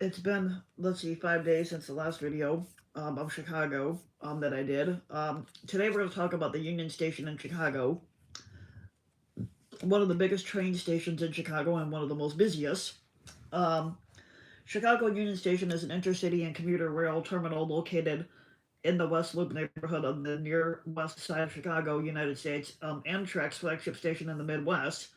it's been, let's see, 5 days since the last video of Chicago that I did. Today we're going to talk about the Union Station in Chicago, one of the biggest train stations in Chicago and one of the most busiest. Um, Chicago Union Station is an intercity and commuter rail terminal located in the West Loop neighborhood of the near west side of Chicago, United States. Amtrak's flagship station in the Midwest.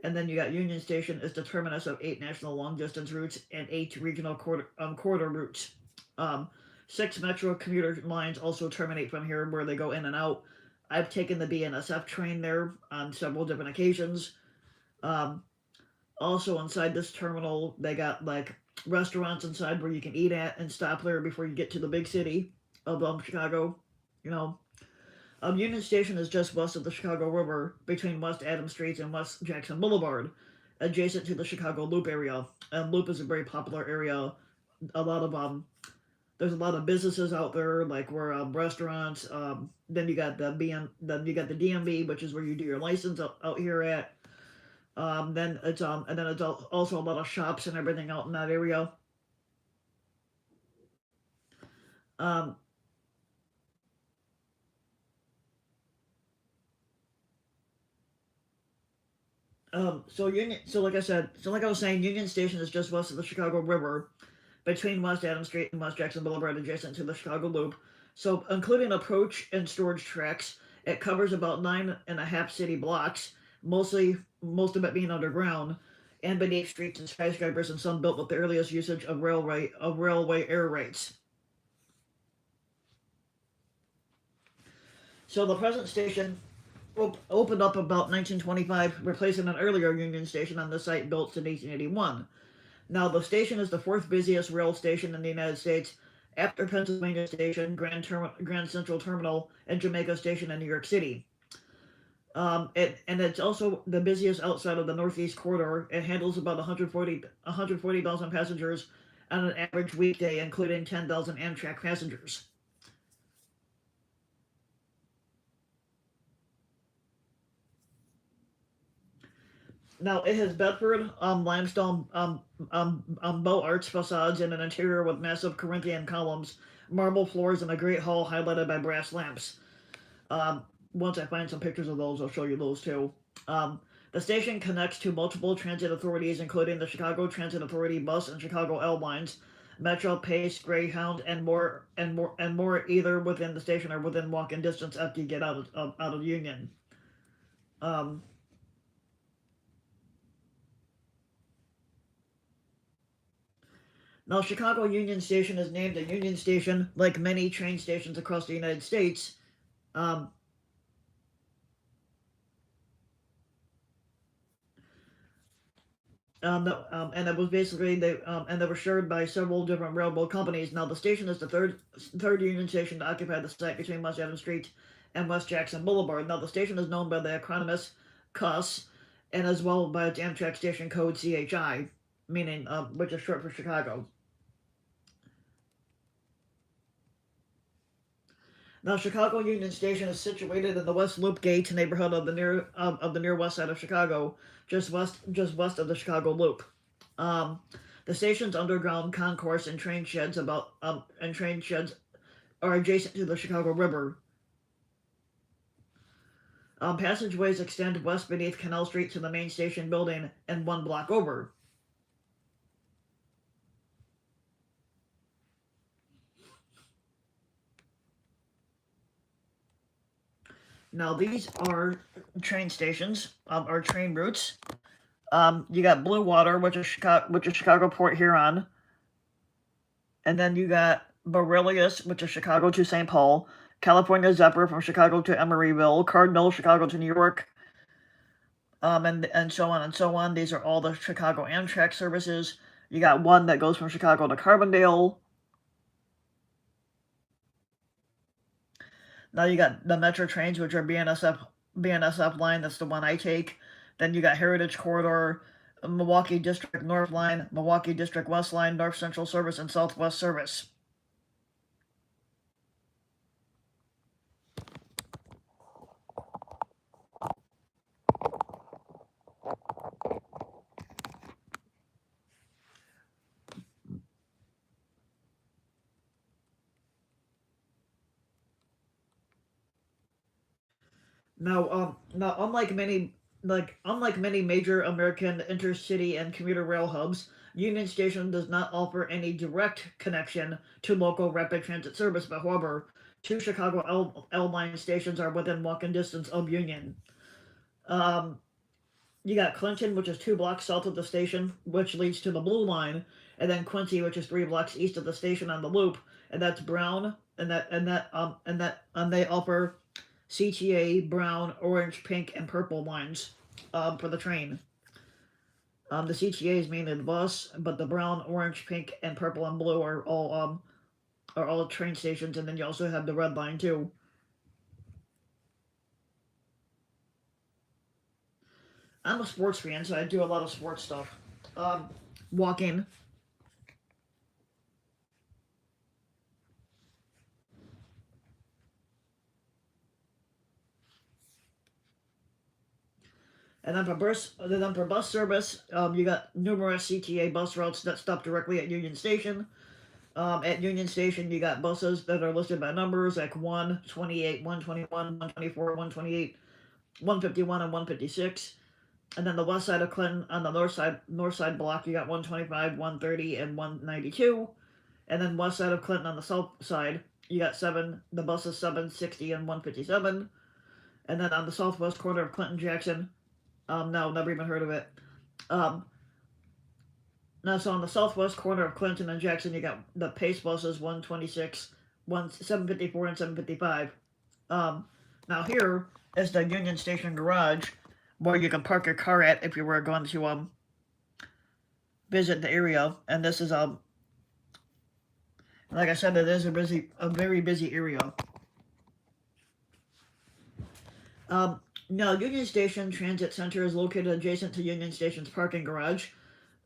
And then you got Union Station is the terminus of 8 national long distance routes and 8 regional corridor routes. Um, 6 metro commuter lines also terminate from here where they go in and out. I've taken the BNSF train there on several different occasions. Um, Also, inside this terminal, they got like restaurants inside where you can eat at and stop there before you get to the big city of Chicago. You know, Union Station is just west of the Chicago River, between West Adams Street and West Jackson Boulevard, adjacent to the Chicago Loop area. And Loop is a very popular area. A lot of there's a lot of businesses out there, like where restaurants. Then you got then you got the DMV, which is where you do your license out here at. Then it's also a lot of shops and everything out in that area. Um, like I was saying, Union Station is just west of the Chicago River, between West Adams Street and West Jackson Boulevard, adjacent to the Chicago Loop. So, including approach and storage tracks, it covers about 9.5 city blocks, most of it being underground, and beneath streets and skyscrapers, and some built with the earliest usage of railway air rates. So, the present station opened up about 1925, replacing an earlier Union Station on the site built in 1881. Now, the station is the fourth busiest rail station in the United States after Pennsylvania Station, Grand Central Terminal, and Jamaica Station in New York City. It's also the busiest outside of the Northeast Corridor. It handles about 140,000 passengers on an average weekday, including 10,000 Amtrak passengers. Now, it has Bedford limestone bow arch facades and an interior with massive Corinthian columns, marble floors, and a great hall highlighted by brass lamps. Um, Once I find some pictures of those, I'll show you those too. The station connects to multiple transit authorities, including the Chicago Transit Authority bus and Chicago L lines, Metro, Pace, Greyhound, and more, either within the station or within walking distance after you get out of Union. Um, Now, Chicago Union Station is named a Union Station, like many train stations across the United States. Um, and it was basically they were shared by several different railroad companies. Now, the station is the third Union Station to occupy the site between West Adams Street and West Jackson Boulevard. Now, the station is known by the acronym CUS, and as well by its Amtrak station code CHI, meaning which is short for Chicago. Now, Chicago Union Station is situated in the West Loop Gate neighborhood of the near west side of Chicago, just west of the Chicago Loop. Um, the station's underground concourse and train sheds are adjacent to the Chicago River. Passageways extend west beneath Canal Street to the main station building and one block over. Now, these are train stations, or train routes. You got Blue Water, which is Chicago Port Huron, and then you got Borelius, which is Chicago to St. Paul, California Zephyr from Chicago to Emeryville, Cardinal, Chicago to New York, and so on and so on. These are all the Chicago Amtrak services. You got one that goes from Chicago to Carbondale. Now you got the Metro trains, which are BNSF line. That's the one I take. Then you got Heritage Corridor, Milwaukee District North Line, Milwaukee District West Line, North Central Service, and Southwest Service. Now unlike many major American intercity and commuter rail hubs, Union Station does not offer any direct connection to local rapid transit service. But however, two Chicago L line stations are within walking distance of Union. Um, you got Clinton, which is 2 blocks south of the station, which leads to the Blue Line, and then Quincy, which is 3 blocks east of the station on the Loop, and that's Brown, and they offer CTA, brown, orange, pink, and purple lines for the train. The CTA is mainly the bus, but the brown, orange, pink, and purple and blue are all train stations, and then you also have the red line too. I'm a sports fan, so I do a lot of sports stuff. Um, Walking, and then for bus service, you got numerous CTA bus routes that stop directly at Union Station. At Union Station, you got buses that are listed by numbers like 128, 121, 124, 128, 151, and 156. And then the west side of Clinton on the north side block, you got 125, 130, and 192. And then west side of Clinton on the south side, you got the buses 760 and 157. And then on the southwest corner of Clinton Jackson, no, never even heard of it. Um, Now, so on the southwest corner of Clinton and Jackson, you got the Pace buses 126, 754, and 755. Um, Now here is the Union Station garage where you can park your car at if you were going to visit the area. And this is like I said, it is a very busy area. Now Union Station Transit Center is located adjacent to Union Station's parking garage.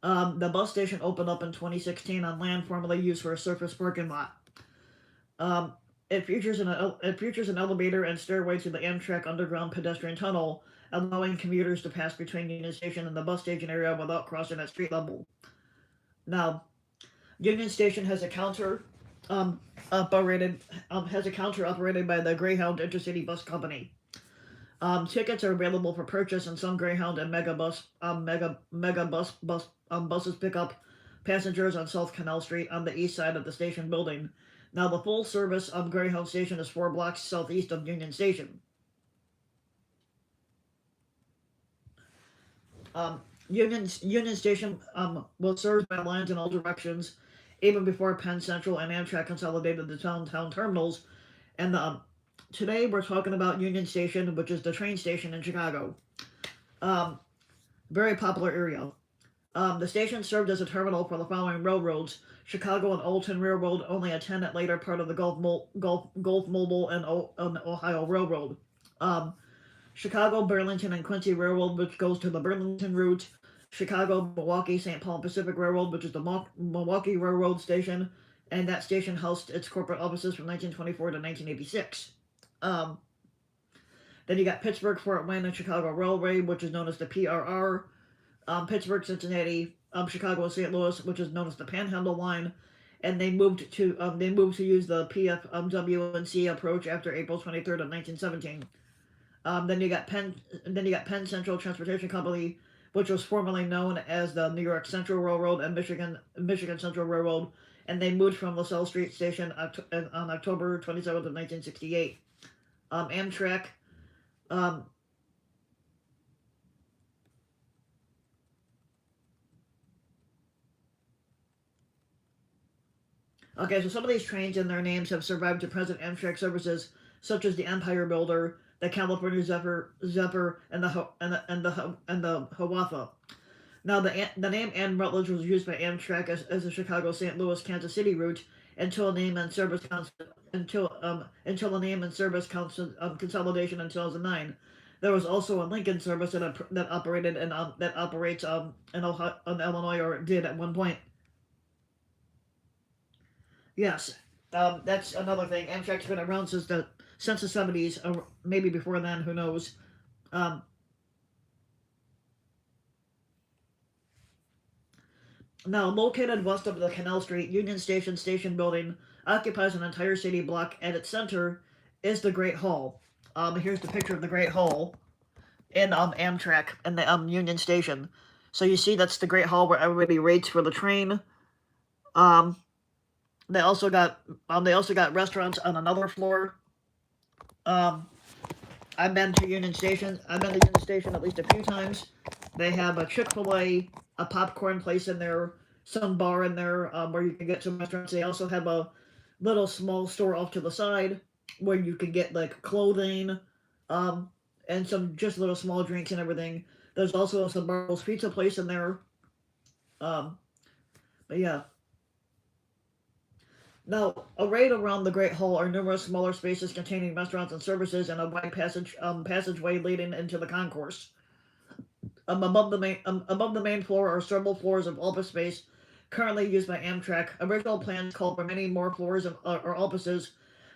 The bus station opened up in 2016 on land formerly used for a surface parking lot. Um, it features an elevator and stairway to the Amtrak underground pedestrian tunnel, allowing commuters to pass between Union Station and the bus station area without crossing at street level. Now, Union Station has a counter operated by the Greyhound Intercity Bus Company. Tickets are available for purchase, and some Greyhound and buses pick up passengers on South Canal Street on the east side of the station building. Now, the full service of Greyhound Station is 4 blocks southeast of Union Station. Union Station was served by lines in all directions, even before Penn Central and Amtrak consolidated the downtown terminals. And today we're talking about Union Station, which is the train station in Chicago. Very popular area. The station served as a terminal for the following railroads: Chicago and Alton Railroad, only a tenant later part of the Gulf Mobile and Ohio Railroad. Chicago, Burlington, and Quincy Railroad, which goes to the Burlington route. Chicago, Milwaukee, St. Paul Pacific Railroad, which is the Milwaukee Railroad station, and that station housed its corporate offices from 1924 to 1986. Then you got Pittsburgh, Fort Wayne, and Chicago Railway, which is known as the PRR. Pittsburgh, Cincinnati, Chicago, and St. Louis, which is known as the Panhandle Line, and they moved to use the PFWNC approach after April 23rd of 1917. Then you got Penn Central Transportation Company, which was formerly known as the New York Central Railroad and Michigan Central Railroad, and they moved from LaSalle Street Station on October 27th of 1968. Amtrak. Okay, so some of these trains and their names have survived to present Amtrak services, such as the Empire Builder, the California Zephyr, and the Hiawatha. Now, the name Ann Rutledge was used by Amtrak as a Chicago, St. Louis, Kansas City route until a name and service consolidation in 2009. There was also a Lincoln service that operates in Illinois, or did at one point. Yes, that's another thing. Amtrak's been around since the '70s, or maybe before then. Who knows? Um, Now, located west of the Canal Street, Union Station building occupies an entire city block. At its center is the Great Hall. Here's the picture of the Great Hall in Amtrak and the Union Station. So you see that's the Great Hall where everybody waits for the train. Um, they also got restaurants on another floor. Um, I've been to Union Station. I've been to Union Station at least a few times. They have a Chick-fil-A, a popcorn place in there, some bar in there where you can get some restaurants. They also have a little small store off to the side where you can get like clothing, um, and some just little small drinks and everything. There's also a Sbarro's pizza place in there. Um, but yeah. Now, arrayed around the Great Hall are numerous smaller spaces containing restaurants and services and a wide passageway leading into the concourse. Above the main floor are several floors of office space currently used by Amtrak. Original plans called for many more floors or offices,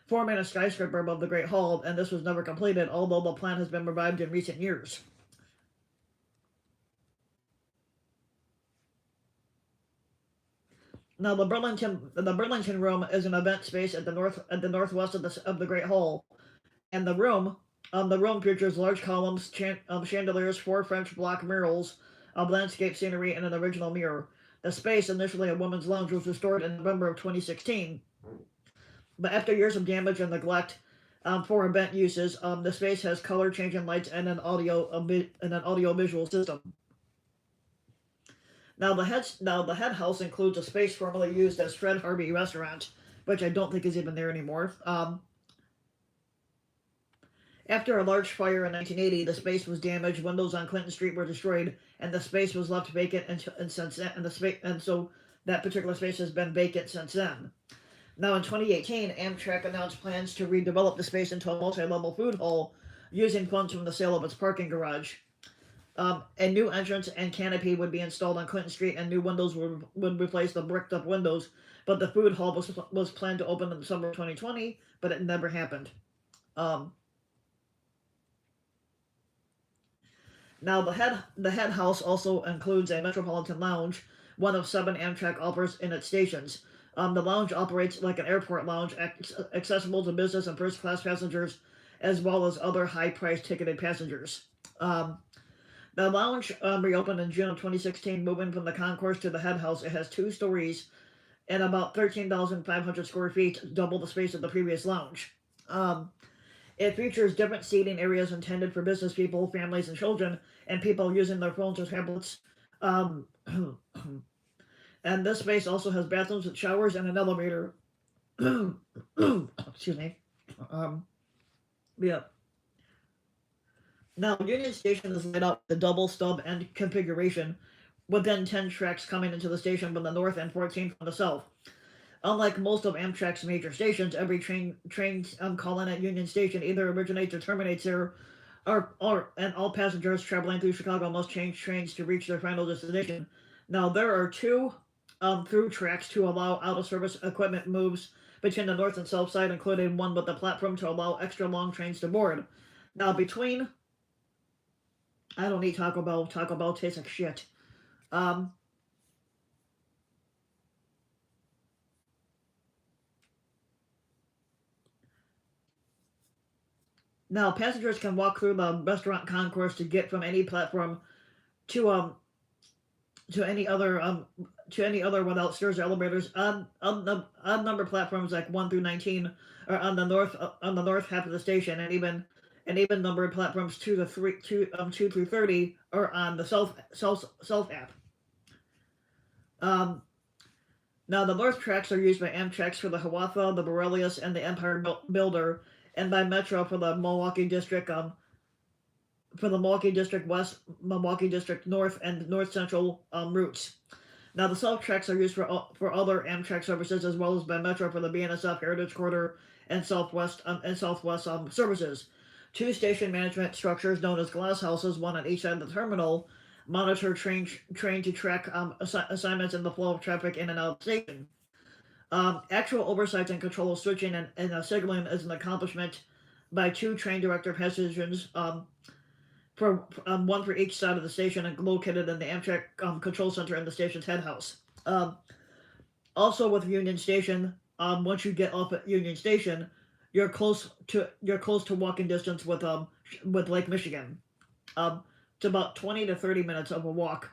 forming a skyscraper above the Great Hall, and this was never completed, although the plan has been revived in recent years. Now, the Burlington Room is an event space at the northwest of the Great Hall, and the room features large columns, chandeliers, 4 French block murals of landscape scenery, and an original mirror. The space, initially a women's lounge, was restored in November of 2016, but after years of damage and neglect for event uses, the space has color changing lights and an audio visual system. Now the head house includes a space formerly used as Fred Harvey Restaurant, which I don't think is even there anymore. After a large fire in 1980, the space was damaged. Windows on Clinton Street were destroyed, and the space was left vacant and so that particular space has been vacant since then. Now, in 2018, Amtrak announced plans to redevelop the space into a multi-level food hall using funds from the sale of its parking garage. A new entrance and canopy would be installed on Clinton Street, and new windows would replace the bricked-up windows. But the food hall was planned to open in the summer of 2020, but it never happened. Now, the head house also includes a Metropolitan Lounge, one of 7 Amtrak offers in its stations. The lounge operates like an airport lounge, accessible to business and first-class passengers, as well as other high-priced ticketed passengers. The lounge reopened in June of 2016, moving from the concourse to the head house. It has 2 stories and about 13,500 square feet, double the space of the previous lounge. It features different seating areas intended for business people, families, and children, and people using their phones or tablets. And this space also has bathrooms with showers and an elevator. Excuse me. Yeah. Now, Union Station is laid out with a double stub end configuration, with then 10 tracks coming into the station from the north and 14 from the south. Unlike most of Amtrak's major stations, every train calling at Union Station either originates or terminates there, and all passengers traveling through Chicago must change trains to reach their final destination. Now, there are 2 through tracks to allow out-of-service equipment moves between the north and south side, including one with the platform to allow extra long trains to board. Now, I don't eat Taco Bell. Taco Bell tastes like shit. Now, passengers can walk through the restaurant concourse to get from any platform to any other without stairs or elevators. Odd number platforms like 1 through 19 are on the north half of the station, and even numbered platforms 2 through 30 are on the south half. Now, the north tracks are used by Amtrak for the Hiawatha, the Borelius, and the Empire Builder, and by Metro for the Milwaukee District, West, Milwaukee District North, and North Central routes. Now, the south tracks are used for other Amtrak services, as well as by Metro for the BNSF Heritage Corridor and Southwest services. 2 station management structures known as glass houses, one on each side of the terminal, monitor train to track assignments and the flow of traffic in and out of the station. Actual oversight and control of switching and signaling is an accomplishment by 2 train director positions, one for each side of the station, and located in the Amtrak control center in the station's head house. Also with Union Station, once you get off at Union Station, you're close to walking distance with Lake Michigan. It's about 20 to 30 minutes of a walk.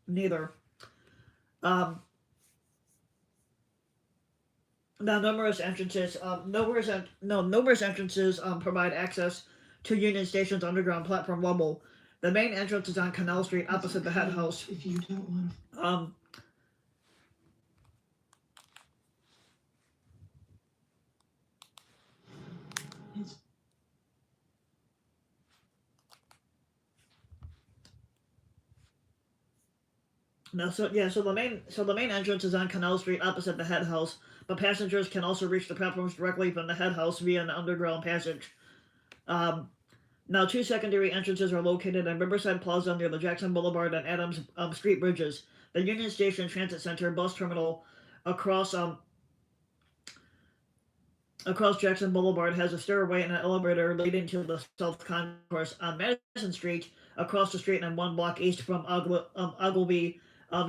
Neither. Um, Now, numerous entrances provide access to Union Station's underground platform level. The main entrance is on Canal Street, opposite the head house. If you don't want Um, it's Now, so the main entrance is on Canal Street, opposite the head house. But passengers can also reach the platforms directly from the head house via an underground passage. Um, Now, two secondary entrances are located in Riverside Plaza near the Jackson Boulevard and Adams Street bridges. The Union Station Transit Center bus terminal across across Jackson Boulevard has a stairway and an elevator leading to the South Concourse on Madison Street. Across the street and 1 block east from Ogilvy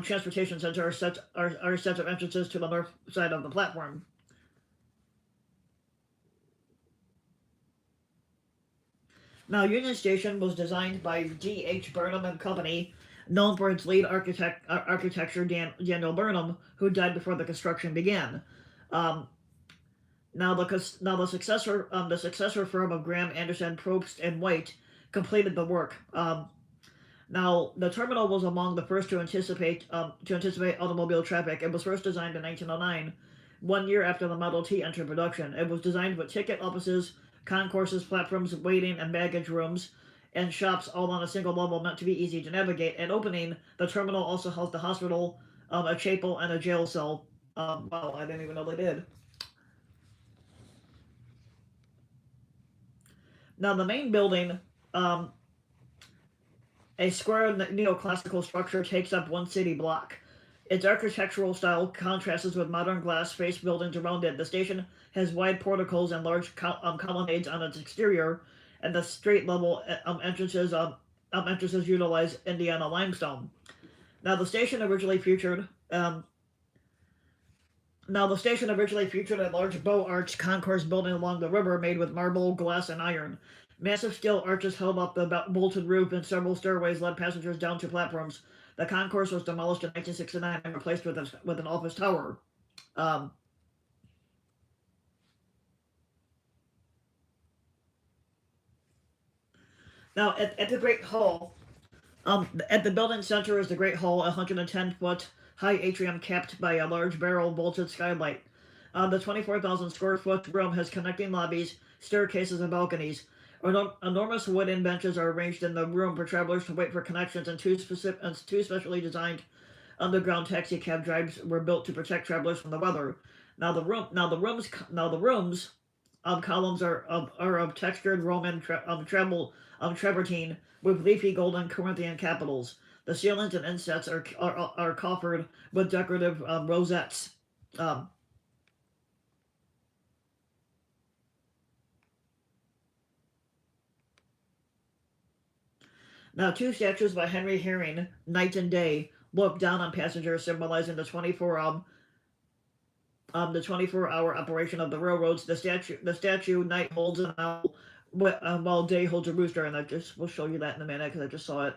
Transportation Center are sets of entrances to the north side of the platform. Now, Union Station was designed by D.H. Burnham and Company, known for its lead architecture, Daniel Burnham, who died before the construction began. Um, the successor firm of Graham, Anderson, Probst, and White completed the work. Now, the terminal was among the first to anticipate automobile traffic. It was first designed in 1909, 1 year after the Model T entered production. It was designed with ticket offices, concourses, platforms, waiting and baggage rooms, and shops all on a single level meant to be easy to navigate. At opening, the terminal also housed a hospital, a chapel, and a jail cell. Wow, I didn't even know they did. Now, the main building, um, a square neoclassical structure, takes up one city block. Its architectural style contrasts with modern glass faced buildings around it. The station has wide porticos and large colonnades on its exterior, and the straight level entrances utilize Indiana limestone. Now, the station originally featured a large bow arch concourse building along the river made with marble, glass, and iron. Massive steel arches held up the bolted roof, and several stairways led passengers down to platforms. The concourse was demolished in 1969 and replaced with an office tower. Um, Now, at the Great Hall, at the building center is the Great Hall, a 110-foot high atrium capped by a large barrel vaulted skylight. The 24,000 square foot room has connecting lobbies, staircases, and balconies. Enormous wooden benches are arranged in the room for travelers to wait for connections, and two specially designed underground taxi cab drives were built to protect travelers from the weather. Now the rooms columns are of textured Roman travertine with leafy golden Corinthian capitals. The ceilings and insets are coffered with decorative rosettes. Um, Now, two statues by Henry Herring, Night and Day, look down on passengers, symbolizing the 24-hour operation of the railroads. The statue Night holds an owl, while Day holds a rooster, and we'll show you that in a minute because I just saw it.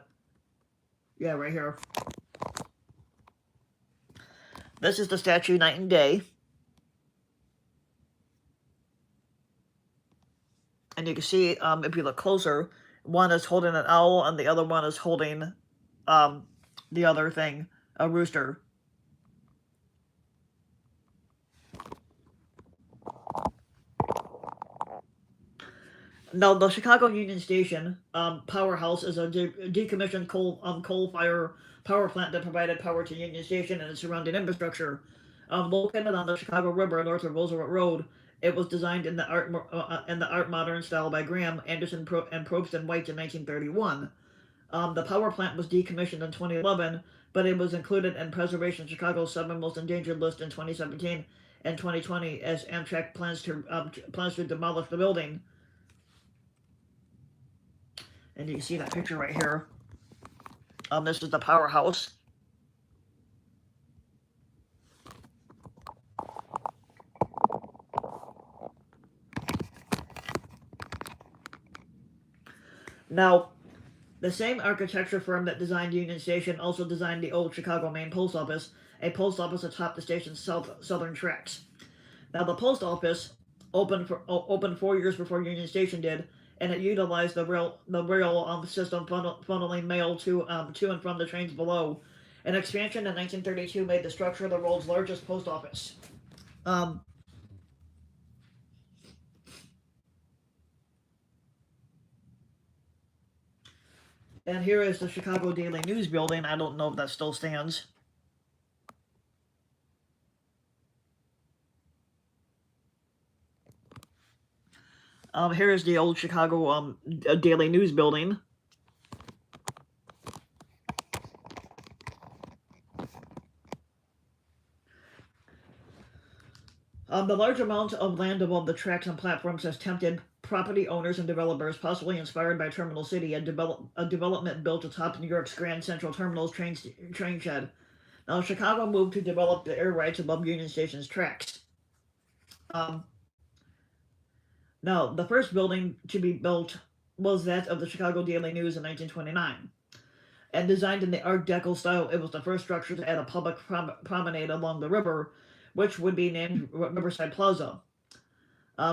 Yeah, right here. This is the statue Night and Day. And you can see, if you look closer, one is holding an owl and the other one is holding the other thing, a rooster. Now, the Chicago Union Station powerhouse is a decommissioned coal fire power plant that provided power to Union Station and its surrounding infrastructure. Located on the Chicago River north of Roosevelt Road, it was designed in the art modern style by Graham, Anderson, and Probst and White in 1931. The power plant was decommissioned in 2011, but it was included in Preservation Chicago's 7 most endangered list in 2017 and 2020 as Amtrak plans to demolish the building. And you can see that picture right here. This is the powerhouse. Now, the same architecture firm that designed Union Station also designed the old Chicago Main Post Office, a post office atop the station's southern tracks. Now, the post office opened 4 years before Union Station did, and it utilized the rail system funneling mail to and from the trains below. An expansion in 1932 made the structure the world's largest post office. Um, and here is the Chicago Daily News building. I don't know if that still stands. Here is the old Chicago Daily News building. The large amount of land above the tracks and platforms has tempted property owners and developers, possibly inspired by Terminal City, a development built atop New York's Grand Central Terminal's train shed. Now, Chicago moved to develop the air rights above Union Station's tracks. Um, Now, the first building to be built was that of the Chicago Daily News in 1929. And designed in the Art Deco style, it was the first structure to add a public promenade along the river, which would be named Riverside Plaza.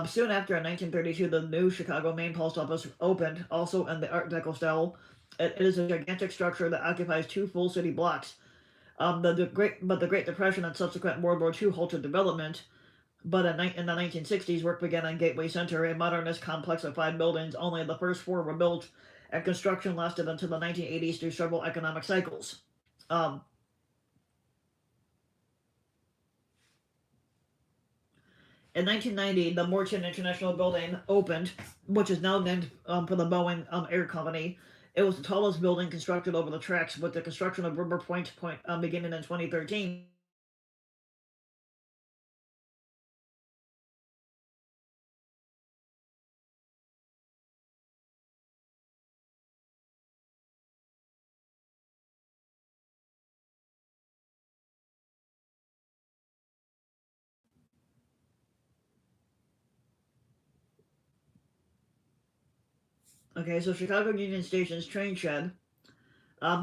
Soon after, in 1932, the new Chicago Main Post Office opened, also in the Art Deco style. It is a gigantic structure that occupies 2 full city blocks. The Great Depression and subsequent World War II halted development, but in the 1960s, work began on Gateway Center, a modernist complex of 5 buildings. Only the first 4 were built, and construction lasted until the 1980s through several economic cycles. Um, in 1990, the Morton International Building opened, which is now named for the Boeing Air Company. It was the tallest building constructed over the tracks, with the construction of River Point beginning in 2013. Okay, so Chicago Union Station's train shed,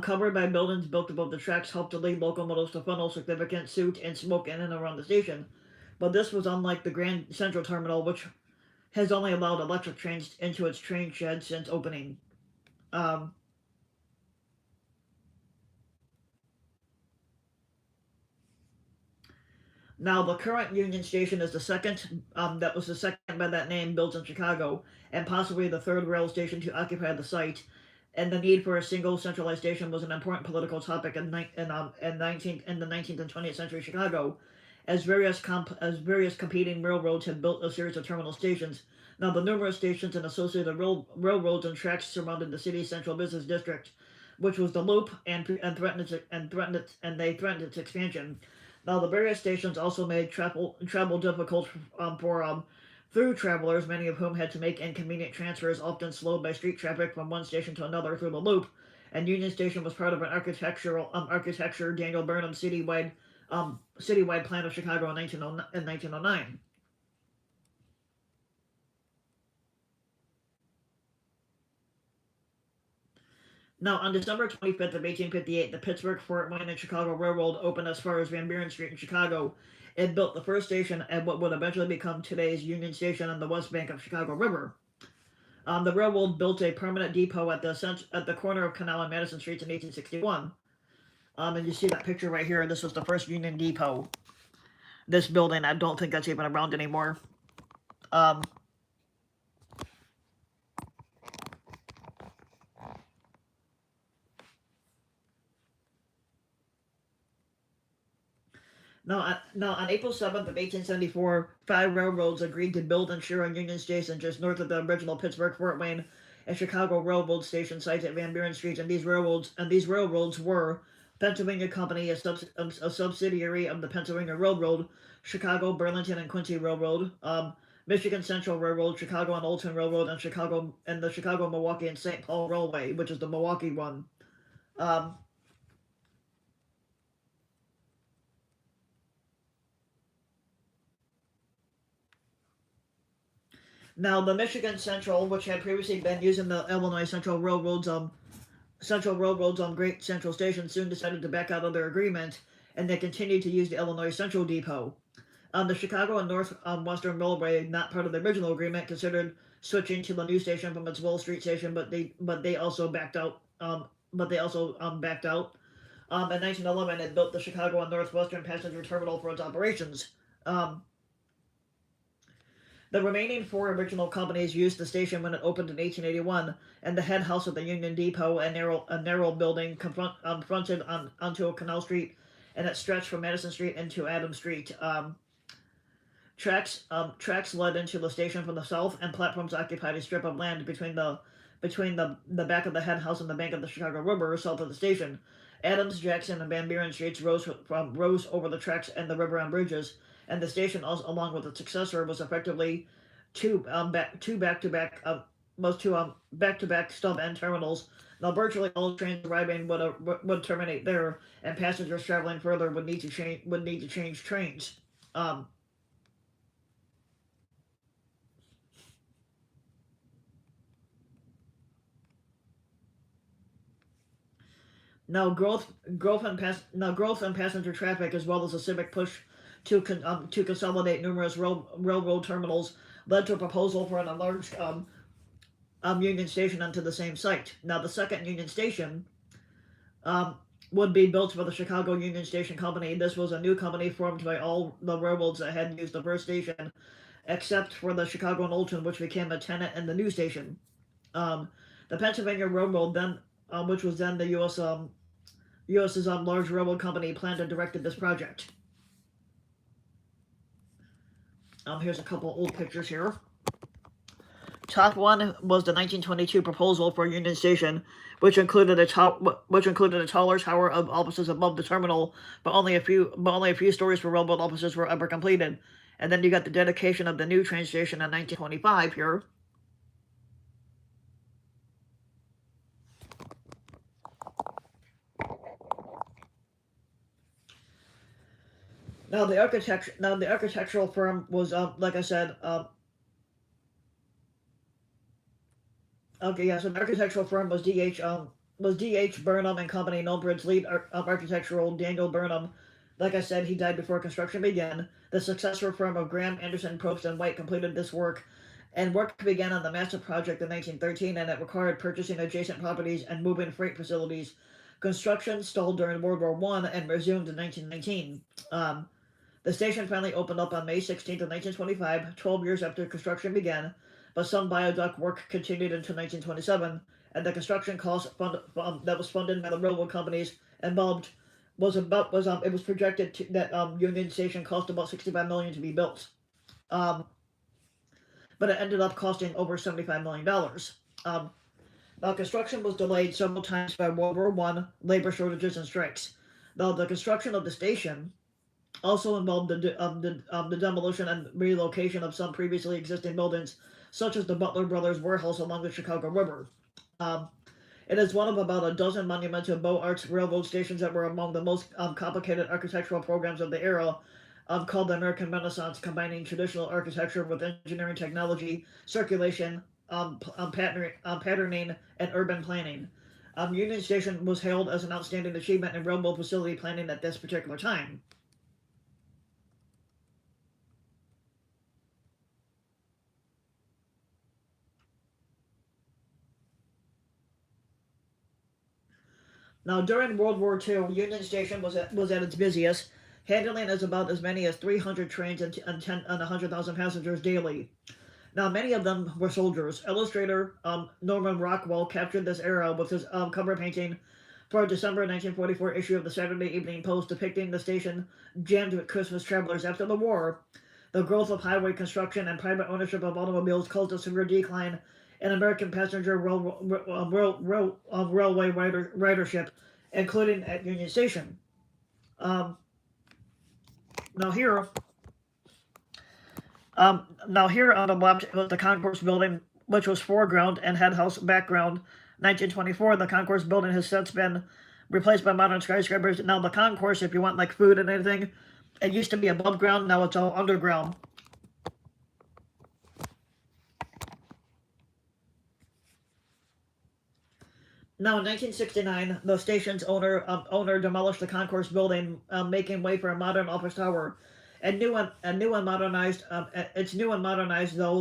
covered by buildings built above the tracks, helped to lead locomotives to funnel significant soot and smoke in and around the station. But this was unlike the Grand Central Terminal, which has only allowed electric trains into its train shed since opening. Um, Now, the current Union Station is the second, that was the second by that name built in Chicago, and possibly the third rail station to occupy the site. And the need for a single centralized station was an important political topic in the 19th and 20th century Chicago, as various competing railroads had built a series of terminal stations. Now, the numerous stations and associated railroads and tracks surrounded the city's central business district, which was the Loop, they threatened its expansion. Now, the various stations also made travel difficult for through travelers, many of whom had to make inconvenient transfers, often slowed by street traffic from one station to another through the loop. And Union Station was part of an architecture Daniel Burnham citywide plan of Chicago in 1909. Now, on December 25th of 1858, the Pittsburgh, Fort Wayne, and Chicago Railroad opened as far as Van Buren Street in Chicago. It built the first station at what would eventually become today's Union Station on the west bank of Chicago River. The railroad built a permanent depot at the corner of Canal and Madison Streets in 1861. And you see that picture right here. This was the first Union Depot. This building, I don't think that's even around anymore. Um, Now, on April 7th of 1874, 5 railroads agreed to build and share a Union Station just north of the original Pittsburgh, Fort Wayne, and Chicago Railroad Station sites at Van Buren Street. And these railroads were Pennsylvania Company, a subsidiary of the Pennsylvania Railroad, Chicago, Burlington, and Quincy Railroad, Michigan Central Railroad, Chicago and Alton Railroad, and the Chicago, Milwaukee, and St. Paul Railway, which is the Milwaukee one. Um, Now, the Michigan Central, which had previously been using the Illinois Central Railroad's Great Central Station, soon decided to back out of their agreement, and they continued to use the Illinois Central Depot. The Chicago and North Western Railway, not part of the original agreement, considered switching to the new station from its Wall Street station, but they also backed out. Backed out. In 1911, it built the Chicago and Northwestern Passenger Terminal for its operations. The remaining four original companies used the station when it opened in 1881, and the head house of the Union Depot, a narrow building, fronted onto a Canal Street, and it stretched from Madison Street into Adams Street. Tracks led into the station from the south, and platforms occupied a strip of land between the back of the head house and the bank of the Chicago River south of the station. Adams, Jackson, and Van Buren Streets rose over the tracks and the river on bridges, and the station, also, along with its successor, was effectively two back-to-back stub end terminals. Now, virtually all trains arriving would terminate there, and passengers traveling further would need to change trains. Now, growth and passenger traffic, as well as a civic push to consolidate numerous railroad terminals, led to a proposal for an enlarged Union Station onto the same site. Now, the second Union Station would be built for the Chicago Union Station Company. This was a new company formed by all the railroads that had used the first station, except for the Chicago and Alton, which became a tenant in the new station. The Pennsylvania Railroad, then, which was then the U.S.'s large railroad company, planned and directed this project. Here's a couple old pictures here. Top one was the 1922 proposal for Union Station, which included a taller tower of offices above the terminal, but only a few stories for railroad offices were ever completed. And then you got the dedication of the new train station in 1925 here. Now the architectural firm was, like I said, okay, yeah. So the architectural firm was D.H. Burnham and Company, known for its lead architectural Daniel Burnham. Like I said, he died before construction began. The successor firm of Graham, Anderson, Probst, and White completed this work, and work began on the massive project in 1913, and it required purchasing adjacent properties and moving freight facilities. Construction stalled during World War I and resumed in 1919. The station finally opened up on May 16th of 1925, 12 years after construction began, but some viaduct work continued until 1927, and the construction cost that was funded by the railroad companies involved it was projected that Union Station cost about $65 million to be built, but it ended up costing over $75 million. Now, construction was delayed several times by World War I, labor shortages, and strikes. Now, the construction of the station also involved the demolition and relocation of some previously existing buildings, such as the Butler Brothers warehouse along the Chicago River. It is one of about a dozen monumental Beaux Arts railroad stations that were among the most complicated architectural programs of the era, called the American Renaissance, combining traditional architecture with engineering technology, circulation, patterning, and urban planning. Union Station was hailed as an outstanding achievement in railroad facility planning at this particular time. Now, during World War II, Union Station was at its busiest, handling about as many as 300 trains and 100,000 passengers daily. Now, many of them were soldiers. Illustrator Norman Rockwell captured this era with his cover painting for a December 1944 issue of the Saturday Evening Post, depicting the station jammed with Christmas travelers. After the war, the growth of highway construction and private ownership of automobiles caused a severe decline in American passenger railway ridership, including at Union Station. Now here on the left was the Concourse Building, which was foreground and head house background. 1924, the Concourse Building has since been replaced by modern skyscrapers. Now the Concourse, if you want like food and anything, it used to be above ground. Now it's all underground. Now, in 1969, the station's owner demolished the concourse building, making way for a modern office tower. New and modernized. It's new and modernized, though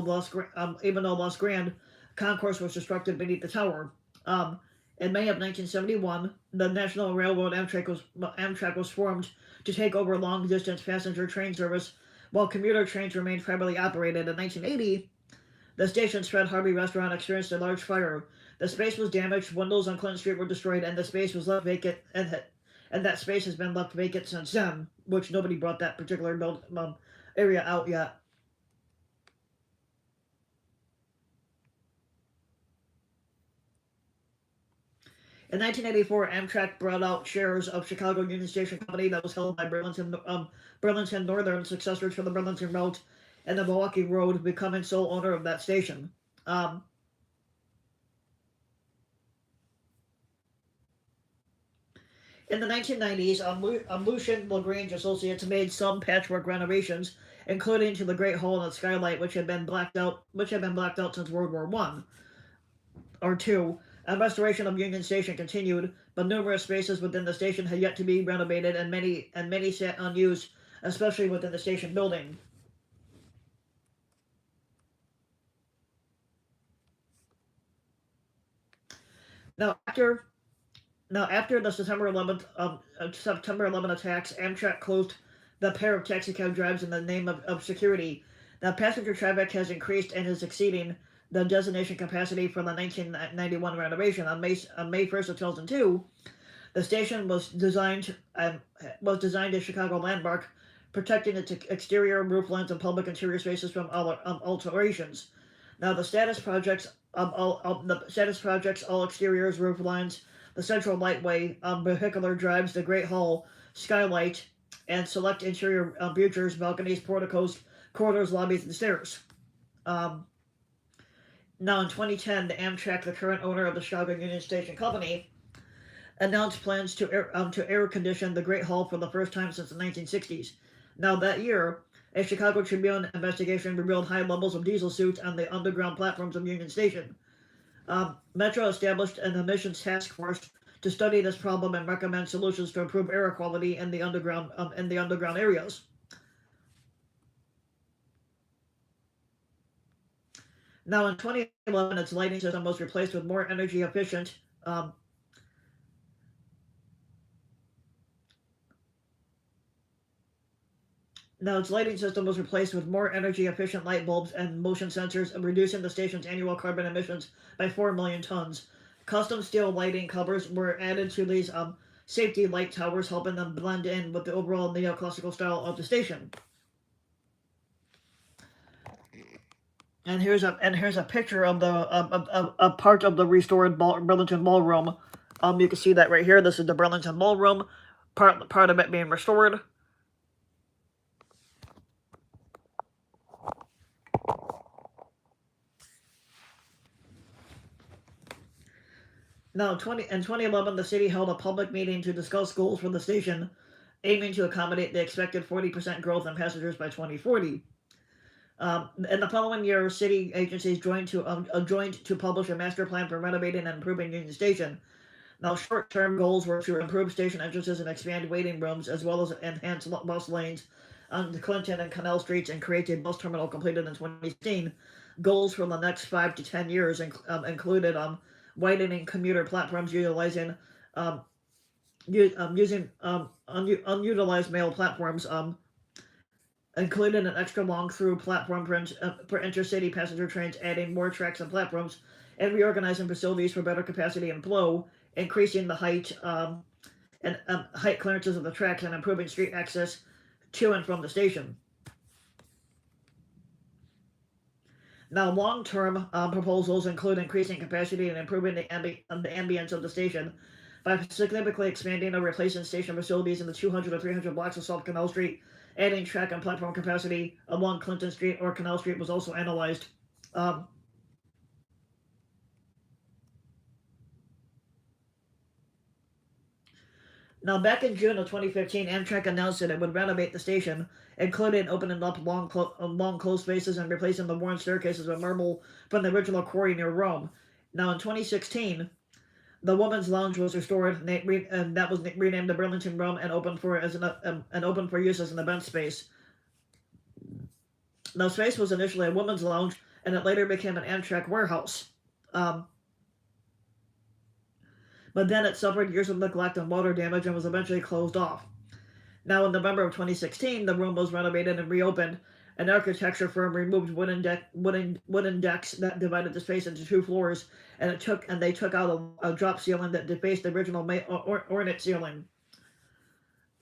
even though less grand, concourse was constructed beneath the tower. Um, in May of 1971, the National Railroad Amtrak was formed to take over long distance passenger train service, while commuter trains remained privately operated. In 1980, the station's Fred Harvey restaurant experienced a large fire. The space was damaged, windows on Clinton Street were destroyed, and the space was left vacant, and that space has been left vacant since then, which nobody brought that particular area out yet. In 1984, Amtrak brought out shares of Chicago Union Station Company that was held by Burlington Northern, successors for the Burlington Route and the Milwaukee Road, becoming sole owner of that station. Um, In the 1990s, Lucien Lagrange Associates made some patchwork renovations, including to the Great Hall and the skylight, which had been blacked out since World War One or Two. And restoration of Union Station continued, but numerous spaces within the station had yet to be renovated, and many sat unused, especially within the station building. Now, after the September 11 attacks, Amtrak closed the pair of taxicab drives in the name of security. Now, passenger traffic has increased and is exceeding the designation capacity for the 1991 renovation. On May 1st of 2002, the station was designed as Chicago landmark, protecting its exterior roof lines and public interior spaces from alterations. Now, the status projects all exteriors, roof lines, the central lightway, vehicular drives, the Great Hall, skylight, and select interior features, balconies, porticos, corridors, lobbies, and stairs. Now, in 2010, the Amtrak, the current owner of the Chicago Union Station Company, announced plans to air condition the Great Hall for the first time since the 1960s. Now, that year, a Chicago Tribune investigation revealed high levels of diesel soot on the underground platforms of Union Station. Metro established an emissions task force to study this problem and recommend solutions to improve air quality in the underground areas. Now, in 2011, its lighting system was replaced with more energy efficient. Now, its lighting system was replaced with more energy efficient light bulbs and motion sensors, reducing the station's annual carbon emissions by 4 million tons. Custom steel lighting covers were added to these safety light towers, helping them blend in with the overall neoclassical style of the station. And here's a picture of the a part of the restored Burlington Ballroom. You can see that right here. This is the Burlington Ballroom, part of it being restored. Now, in 2011, the city held a public meeting to discuss goals for the station, aiming to accommodate the expected 40% growth in passengers by 2040. In the following year, city agencies joined to publish a master plan for renovating and improving Union Station. Now, short-term goals were to improve station entrances and expand waiting rooms, as well as enhance bus lanes on the Clinton and Canal Streets, and create a bus terminal completed in 2016. Goals for the next 5 to 10 years included widening commuter platforms, utilizing using unutilized mail platforms, including an extra long through platform for intercity passenger trains, adding more tracks and platforms, and reorganizing facilities for better capacity and flow, increasing the height and height clearances of the tracks, and improving street access to and from the station. Now, long-term proposals include increasing capacity and improving the ambience of the station by significantly expanding or replacing station facilities in the 200 or 300 blocks of South Canal Street. Adding track and platform capacity along Clinton Street or Canal Street was also analyzed. Now, back in June of 2015, Amtrak announced that it would renovate the station, including opening up long closed spaces and replacing the worn staircases with marble from the original quarry near Rome. Now, in 2016, The women's lounge was restored, and that was renamed the Burlington Room and opened for use as an event space. The space was initially a women's lounge, and it later became an Amtrak warehouse. Um, but then it suffered years of neglect and water damage and was eventually closed off. Now, in November of 2016, the room was renovated and reopened. An architecture firm removed wooden decks that divided the space into two floors, and they took out a drop ceiling that defaced the original ornate ceiling.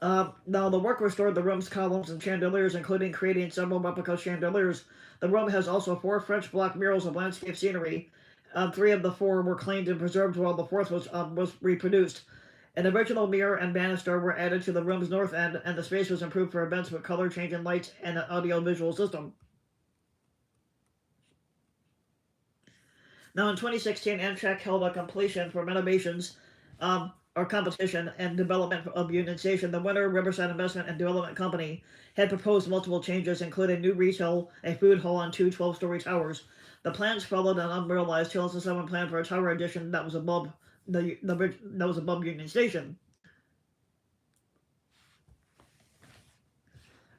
Now, the work restored the room's columns and chandeliers, including creating several replica chandeliers. The room has also 4 French block murals of landscape scenery. 3 of the 4 were cleaned and preserved, while the 4th was reproduced. An original mirror and banister were added to the room's north end, and the space was improved for events with color changing lights and an audio-visual system. Now, in 2016, Amtrak held a completion for renovations or competition and development of Union Station. The winner, Riverside Investment and Development Company, had proposed multiple changes, including new retail, a food hall, and 2 12-story towers. The plans followed an unrealized 2007 plan for a tower addition that was above Union Station.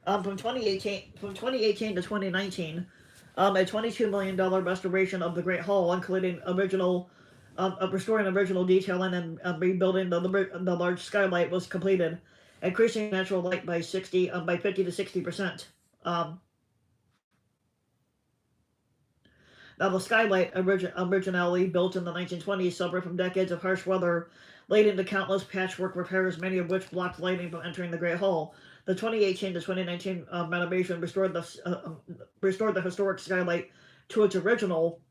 From 2018 to 2019, a $22 million restoration of the Great Hall, including restoring original detailing and rebuilding the large skylight, was completed, increasing natural light by 50 to 60%. Now, the skylight, originally built in the 1920s, suffered from decades of harsh weather, leading to countless patchwork repairs, many of which blocked lighting from entering the Great Hall. The 2018 to 2019 renovation restored the historic skylight to its original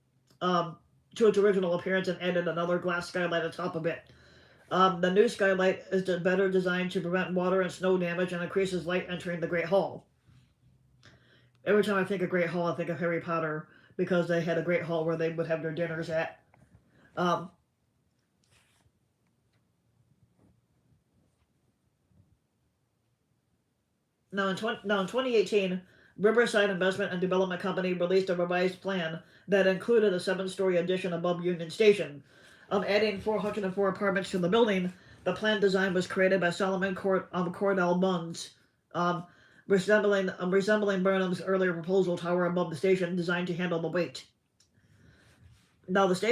appearance and added another glass skylight atop of it. The new skylight is better designed to prevent water and snow damage and increases light entering the Great Hall. Every time I think of Great Hall, I think of Harry Potter, because they had a Great Hall where they would have their dinners at. Now, in 2018, Riverside Investment and Development Company released a revised plan that included a 7-story addition above Union Station. Adding 404 apartments to the building, the plan design was created by Solomon Cordell Bunds, resembling Burnham's earlier proposal tower above the station, designed to handle the weight. Now, this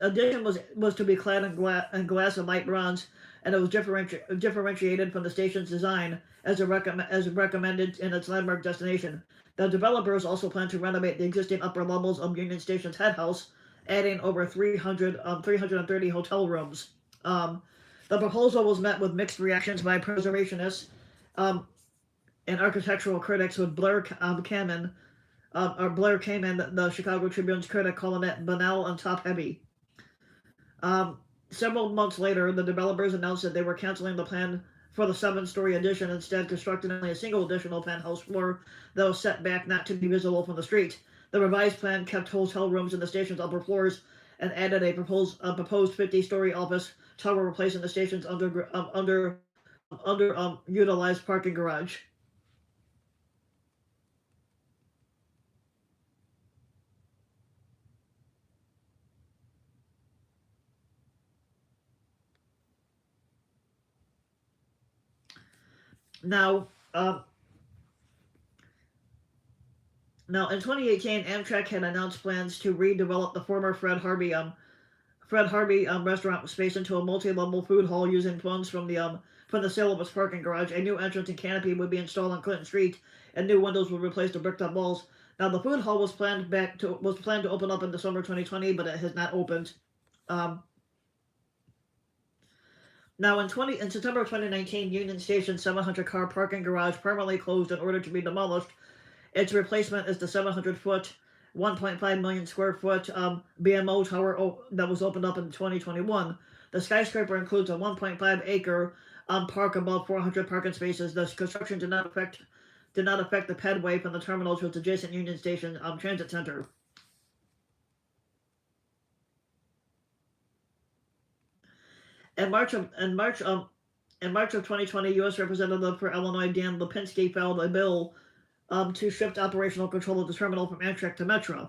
addition was to be clad in glass and light bronze, and it was differentiated from the station's design as recommended in its landmark destination. The developers also plan to renovate the existing upper levels of Union Station's head house, adding over 330 hotel rooms. The proposal was met with mixed reactions by preservationists and architectural critics, with Blair Kamin, the Chicago Tribune's critic, calling it banal and top-heavy. Several months later, the developers announced that they were canceling the plan for the 7-story addition, instead constructing only a single additional penthouse floor that was set back not to be visible from the street. The revised plan kept hotel rooms in the station's upper floors and added a proposed 50-story office tower, replacing the station's underutilized parking garage. Now, in 2018, Amtrak had announced plans to redevelop the former Fred Harvey restaurant space into a multi-level food hall using funds from the sale of its parking garage. A new entrance and canopy would be installed on Clinton Street, and new windows would replace the bricked-up walls. Now, the food hall was planned to open up in December 2020, but it has not opened. Now, in September of 2019, Union Station's 700-car parking garage permanently closed in order to be demolished. Its replacement is the 700-foot, 1.5 million square foot BMO tower that was opened up in 2021. The skyscraper includes a 1.5-acre park above 400 parking spaces. The construction did not affect the pedway from the terminal to its adjacent Union Station Transit Center. In March of 2020, U.S. Representative for Illinois Dan Lipinski filed a bill to shift operational control of the terminal from Amtrak to Metra.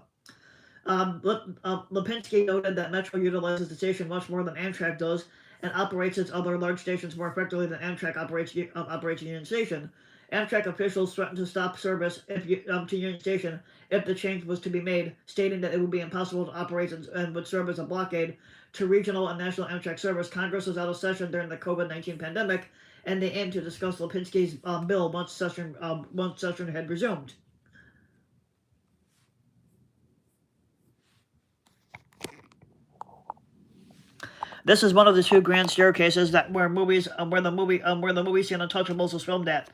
Lipinski noted that Metro utilizes the station much more than Amtrak does and operates its other large stations more effectively than Amtrak operates Union Station. Amtrak officials threatened to stop service to Union Station if the change was to be made, stating that it would be impossible to operate and would serve as a blockade to regional and national Amtrak service. Congress was out of session during the COVID-19 pandemic, and they aimed to discuss Lipinski's bill once session had resumed. This is one of the two grand staircases where the movie scene Untouchables was filmed at.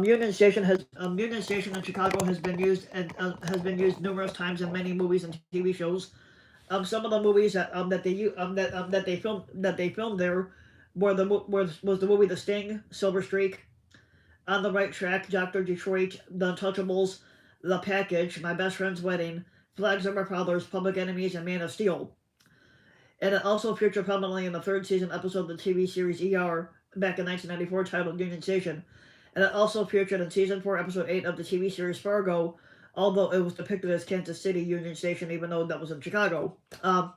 Union Station in Chicago has been used numerous times in many movies and TV shows. Some of the movies that they filmed there was the movie The Sting, Silver Streak, On the Right Track, Dr. Detroit, The Untouchables, The Package, My Best Friend's Wedding, Flags of Our Fathers, Public Enemies, and Man of Steel. And it also featured prominently in the third season episode of the TV series ER back in 1994 titled Union Station. And it also featured in season 4 episode 8 of the TV series Fargo, although it was depicted as Kansas City Union Station even though that was in Chicago. A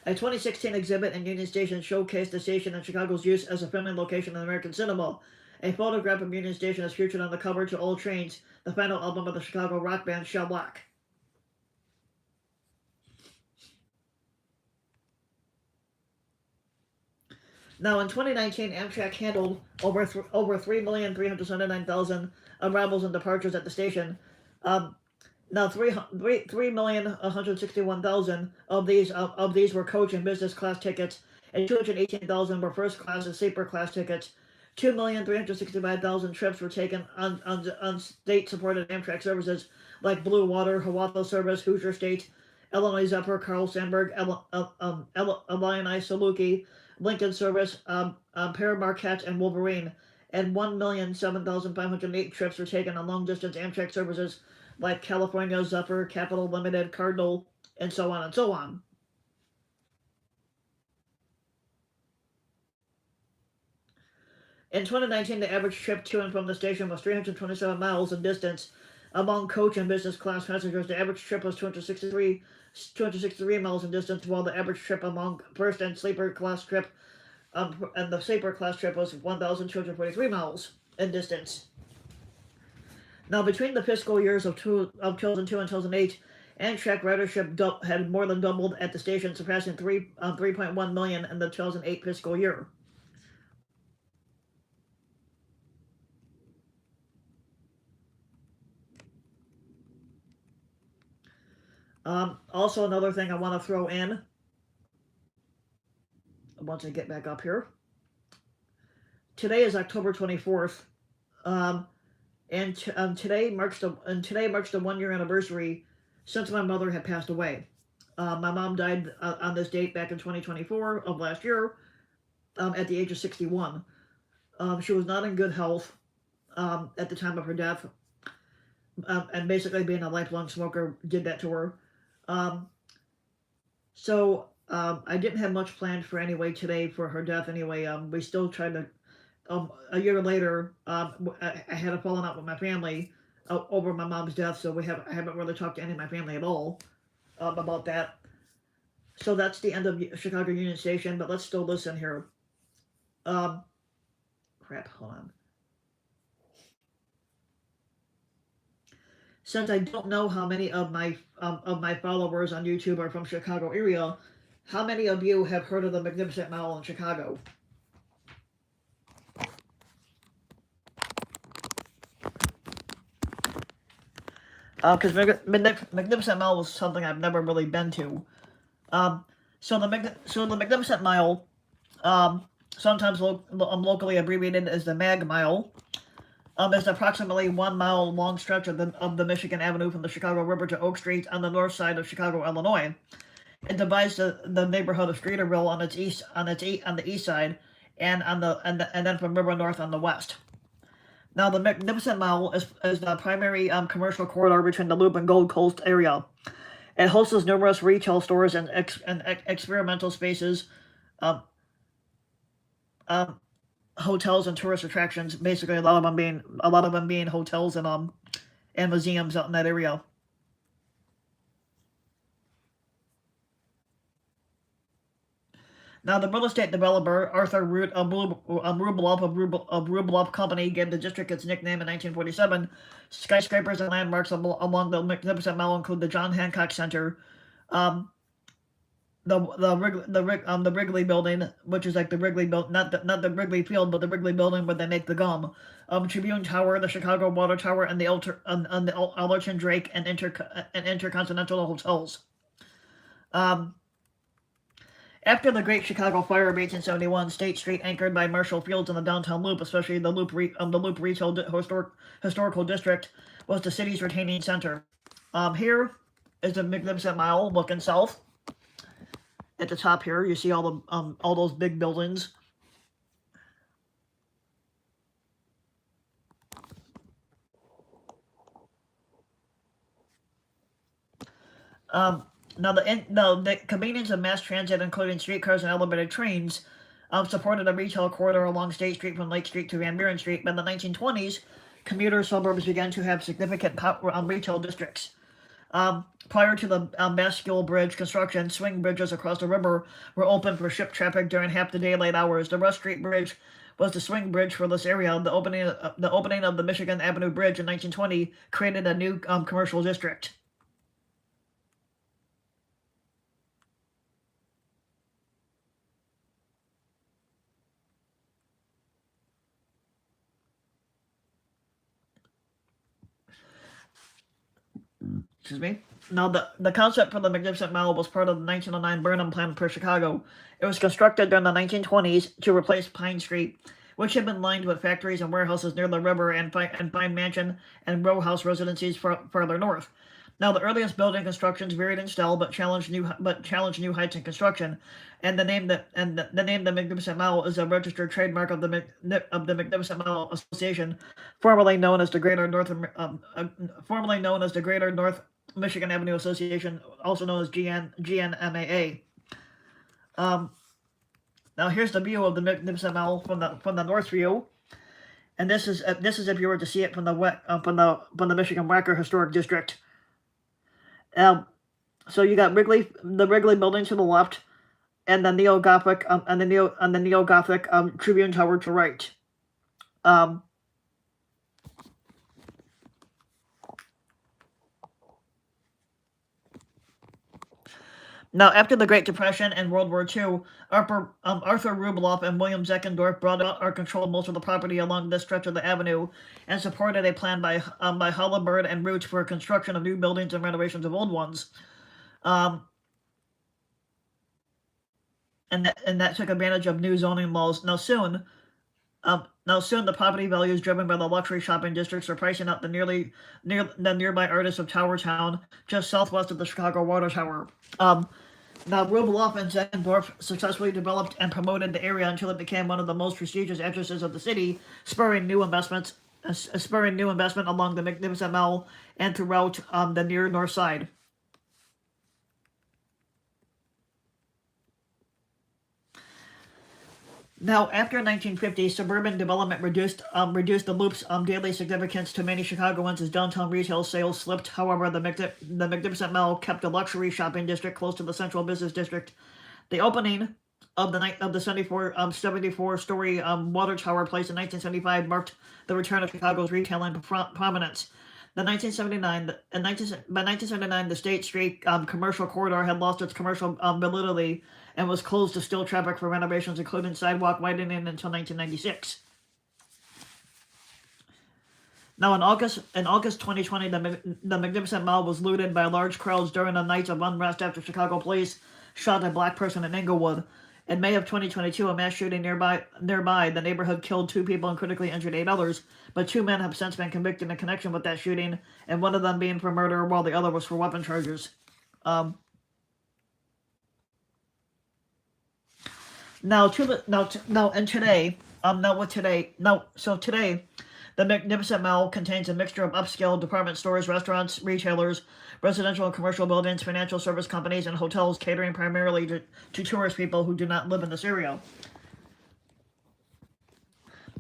2016 exhibit in Union Station showcased the station and Chicago's use as a filming location in American cinema. A photograph of Union Station is featured on the cover to Old Trains, the final album of the Chicago rock band Shell Rock. Now, in 2019, Amtrak handled over 3,379,000 arrivals and departures at the station. Now, 3,161,000 of these were coach and business class tickets, and 218,000 were first class and sleeper class tickets. 2,365,000 trips were taken on state-supported Amtrak services like Blue Water, Hiawatha Service, Hoosier State, Illinois Zephyr, Carl Sandburg, Illini Saluki, Lincoln Service, Paramarquette, and Wolverine, and 1,007,508 trips were taken on long-distance Amtrak services like California Zephyr, Capital Limited, Cardinal, and so on and so on. In 2019, the average trip to and from the station was 327 miles in distance. Among coach and business class passengers, the average trip was 263 miles in distance, while the average trip among first and sleeper class trip and the sleeper class trip was 1,243 miles in distance. Now, between the fiscal years of 2002 and 2008, Amtrak ridership had more than doubled at the station, surpassing 3.1 million in the 2008 fiscal year. Also, another thing I want to throw in, once I get back up here. Today is October 24th, and today marks the 1-year anniversary since my mother had passed away. My mom died on this date back in 2024 of last year, at the age of 61. She was not in good health at the time of her death, and basically being a lifelong smoker did that to her. So I didn't have much planned for today for her death anyway. We still tried to, a year later, I had a falling out with my family over my mom's death, so I haven't really talked to any of my family at all about that. So that's the end of Chicago Union Station, but let's still listen here. Crap, hold on. Since I don't know how many of my followers on YouTube are from Chicago area, how many of you have heard of the Magnificent Mile in Chicago? Because Magnificent Mile was something I've never really been to. So the Magnificent Mile, sometimes locally abbreviated as the Mag Mile, is approximately 1 mile long stretch of the Michigan Avenue from the Chicago River to Oak Street on the north side of Chicago, Illinois. It divides the neighborhood of Streeterville on the east side, and then from River North on the west. Now, the Magnificent Mile is the primary commercial corridor between the Loop and Gold Coast area. It hosts numerous retail stores and experimental spaces. hotels and tourist attractions. Basically, a lot of them being hotels and museums out in that area. Now, the real estate developer Arthur Rublev of Rublev Company gave the district its nickname in 1947. Skyscrapers and landmarks along the Magnificent Mall include the John Hancock Center, um, the Wrigley Building, which is like the Wrigley Building, not the Wrigley Field, but the Wrigley Building where they make the gum. Tribune Tower, the Chicago Water Tower, and the Allerton Drake and Intercontinental Hotels. After the Great Chicago Fire of 1871, State Street, anchored by Marshall Fields in the downtown Loop, especially the Loop Retail Historical District, was the city's retaining center. Here is the Magnificent Mile, looking south. At the top here, you see all those big buildings. Now, the convenience of mass transit, including streetcars and elevated trains, supported a retail corridor along State Street from Lake Street to Van Buren Street. By the 1920s, commuter suburbs began to have significant retail districts. Prior to the Bascule Bridge construction, swing bridges across the river were open for ship traffic during half the daylight hours. The Rush Street Bridge was the swing bridge for this area. The opening of the Michigan Avenue Bridge in 1920 created a new commercial district. Excuse me. Now, the concept for the Magnificent Mile was part of the 1909 Burnham Plan for Chicago. It was constructed during the 1920s to replace Pine Street, which had been lined with factories and warehouses near the river and fine mansion and row house residencies further north. Now, the earliest building constructions varied in style, but challenged new heights in construction. And the name the Magnificent Mile is a registered trademark of the Magnificent Mile Association, formerly known as the Greater North Michigan Avenue Association, also known as GNMAA. Now here's the view of the Magnificent Mile from the north view, and this is if you were to see it from the Michigan Wacker Historic District. So you got the Wrigley Building to the left, and the Neo-Gothic Tribune Tower to right. Now, after the Great Depression and World War II, Arthur Rublev and William Zeckendorf brought out or controlled most of the property along this stretch of the avenue and supported a plan by Halliburton and Roots for construction of new buildings and renovations of old ones. And that took advantage of new zoning laws. Now soon, the property values driven by the luxury shopping districts are pricing out the nearby artists of Towertown, just southwest of the Chicago Water Tower. Now, Rublev and Zeckendorf successfully developed and promoted the area until it became one of the most prestigious addresses of the city, spurring new investment along the Magnificent Mile and throughout the near north side. Now, after 1950, suburban development reduced the Loop's daily significance to many Chicagoans as downtown retail sales slipped. However, the Magnificent Mile kept a luxury shopping district close to the central business district. The opening of the 74-story water tower place in 1975 marked the return of Chicago's retailing prominence. By 1979, the State Street commercial corridor had lost its commercial validity and was closed to still traffic for renovations, including sidewalk widening until 1996. Now, in August 2020, the Magnificent Mile was looted by large crowds during a night of unrest after Chicago police shot a black person in Englewood. In May of 2022, a mass shooting nearby, the neighborhood killed 2 people and critically injured 8 others, but 2 men have since been convicted in connection with that shooting, and one of them being for murder, while the other was for weapon charges. Today, the Magnificent Mile contains a mixture of upscale department stores, restaurants, retailers, residential and commercial buildings, financial service companies, and hotels catering primarily to tourist people who do not live in this area.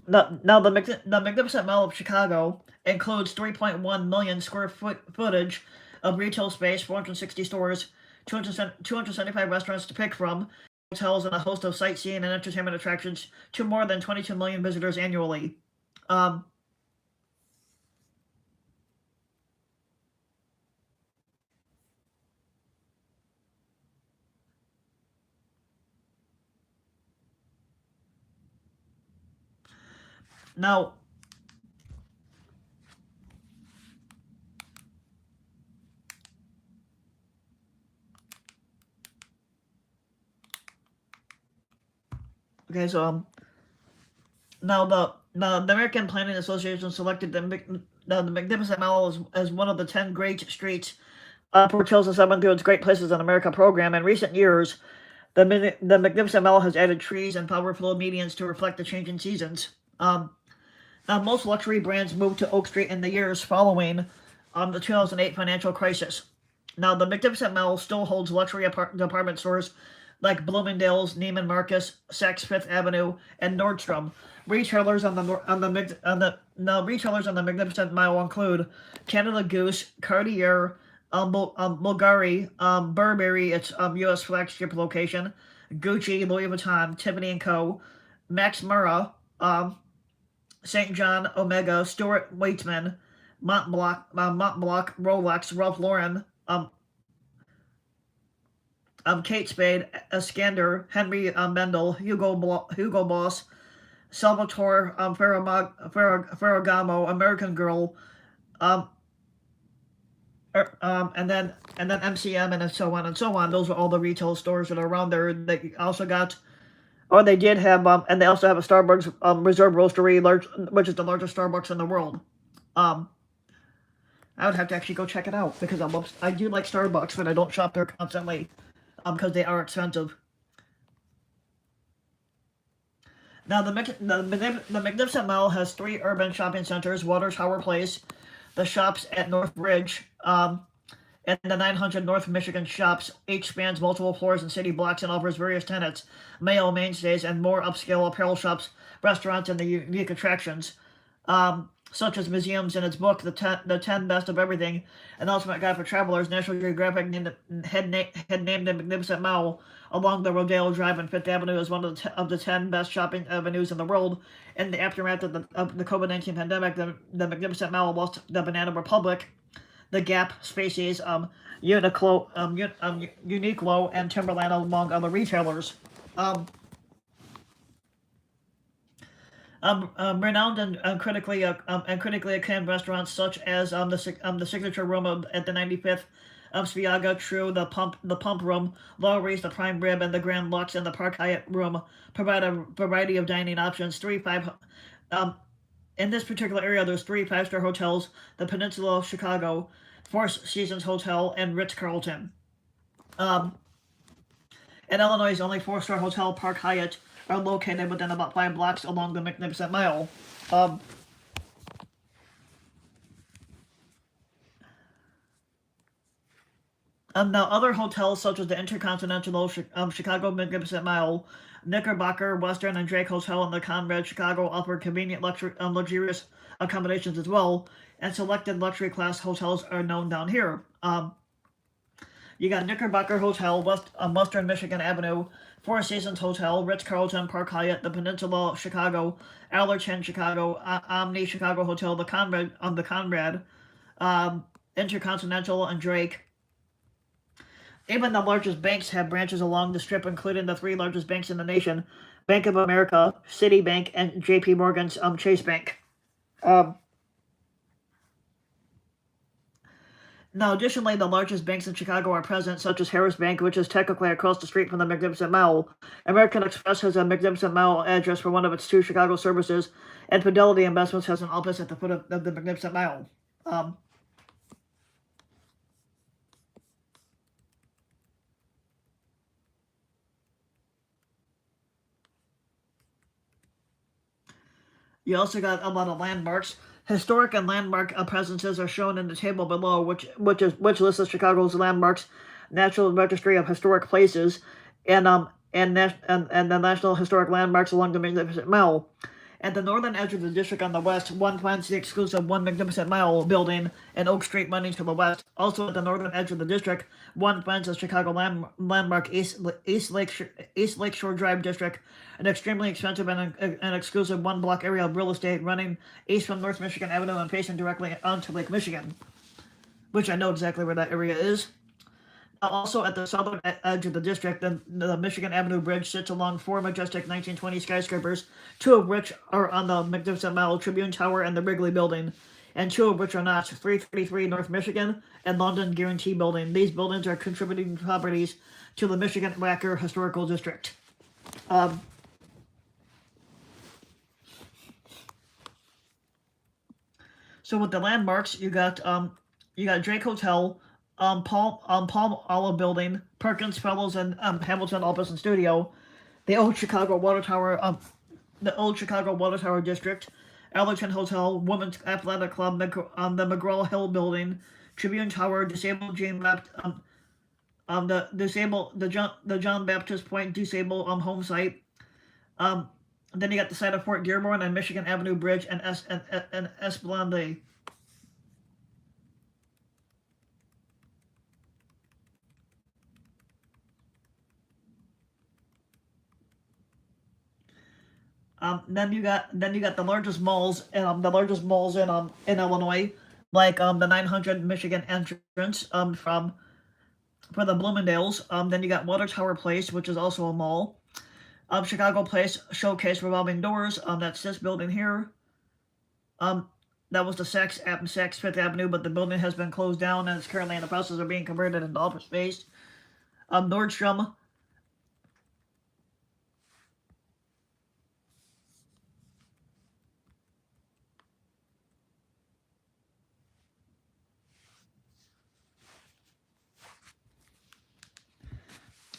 Now the Magnificent Mall of Chicago includes 3.1 million square footage of retail space, 460 stores, 275 restaurants to pick from, hotels, and a host of sightseeing and entertainment attractions to more than 22 million visitors annually. Now, okay, so now the American Planning Association selected the Magnificent Mall as one of the 10 great streets for Chosen 7 through its Great Places in America program. In recent years, the Magnificent Mall has added trees and powerful medians to reflect the changing seasons. Now, most luxury brands moved to Oak Street in the years following the 2008 financial crisis. Now, the Magnificent Mall still holds luxury department stores like Bloomingdale's, Neiman Marcus, Saks Fifth Avenue, and Nordstrom. Retailers on the Magnificent Mall include Canada Goose, Cartier, Bulgari, Burberry, its U.S. flagship location, Gucci, Louis Vuitton, Tiffany & Co., Max Mara, St. John, Omega, Stuart Weitzman, Montblanc, Rolex, Ralph Lauren, Kate Spade, Eskander, Henry Mendel, Hugo Boss, Salvatore Ferragamo, American Girl, and then MCM and so on and so on. Those are all the retail stores that are around there. They also got, or they did have, and they also have a Starbucks Reserve Roastery, which is the largest Starbucks in the world. I would have to actually go check it out because I do like Starbucks, but I don't shop there constantly because they are expensive. Now, the Magnificent Mall has 3 urban shopping centers: Water Tower Place, the shops at North Bridge, and the 900 North Michigan shops. Each spans multiple floors and city blocks and offers various tenants, male mainstays, and more upscale apparel shops, restaurants, and the unique attractions, such as museums. In its book, The 10 Best of Everything, an ultimate guide for travelers, National Geographic had named the Magnificent Mall along the Rodeo Drive and Fifth Avenue as one of the 10 best shopping avenues in the world. In the aftermath of the COVID-19 pandemic, the Magnificent Mall lost the Banana Republic, the Gap, Spaces, Uniqlo, and Timberland, among other retailers. Renowned and critically acclaimed restaurants such as the Signature Room at the 95th Spiaggia, True, the Pump Room, Lowry's, the Prime Rib, and the Grand Lux and the Park Hyatt Room provide a variety of dining options. In this particular area, there's 3 5-star hotels: the Peninsula of Chicago, Four Seasons Hotel, and Ritz-Carlton. In Illinois, only 4-star hotel Park Hyatt are located within about 5 blocks along the Magnificent Mile. Now, other hotels such as the Intercontinental Chicago Magnificent Mile, Knickerbocker, Western, and Drake Hotel, and the Conrad Chicago offer convenient luxurious accommodations as well, and selected luxury class hotels are known down here. You got Knickerbocker Hotel, Western Michigan Avenue, Four Seasons Hotel, Ritz-Carlton, Park Hyatt, the Peninsula of Chicago, Allerton Chicago, Omni Chicago Hotel, the Conrad, Intercontinental, and Drake. Even the largest banks have branches along the strip, including the 3 largest banks in the nation: Bank of America, Citibank, and J.P. Morgan's Chase Bank. Now, additionally, the largest banks in Chicago are present, such as Harris Bank, which is technically across the street from the Magnificent Mall. American Express has a Magnificent Mall address for one of its 2 Chicago services, and Fidelity Investments has an office at the foot of the Magnificent Mall. You also got a lot of landmarks. Historic and landmark presences are shown in the table below, which lists Chicago's landmarks, National Registry of Historic Places, and the National Historic Landmarks along the Magnificent Mall. At the northern edge of the district on the west, one finds the exclusive One Magnificent Mile building and Oak Street running to the west. Also at the northern edge of the district, one finds the Chicago landmark East Lakeshore Drive district, an extremely expensive and exclusive one-block area of real estate running east from North Michigan Avenue and facing directly onto Lake Michigan, which I know exactly where that area is. Also at the southern edge of the district, the Michigan Avenue Bridge sits along four majestic 1920 skyscrapers, two of which are on the Magnificent Mile, Tribune Tower, and the Wrigley Building, and two of which are not, 333 North Michigan and London Guarantee Building. These buildings are contributing properties to the Michigan Wacker Historical District. So with the landmarks, you got Drake Hotel, Palm Olive Building, Perkins Fellows, and Hamilton Office and Studio, the old Chicago Water Tower, District, Allerton Hotel, Women's Athletic Club, the McGraw-Hill Building, Tribune Tower, Disabled John Baptist Point Disabled home site. Then you got the site of Fort Dearborn and Michigan Avenue Bridge and Esplanade. Then you got the largest malls in Illinois, like the 900 Michigan entrance for the Bloomingdale's. Then you got Water Tower Place, which is also a mall. Chicago Place Showcase Revolving Doors. That's this building here. That was the Saks Fifth Avenue, but the building has been closed down and is currently in the process of being converted into office space. Nordstrom.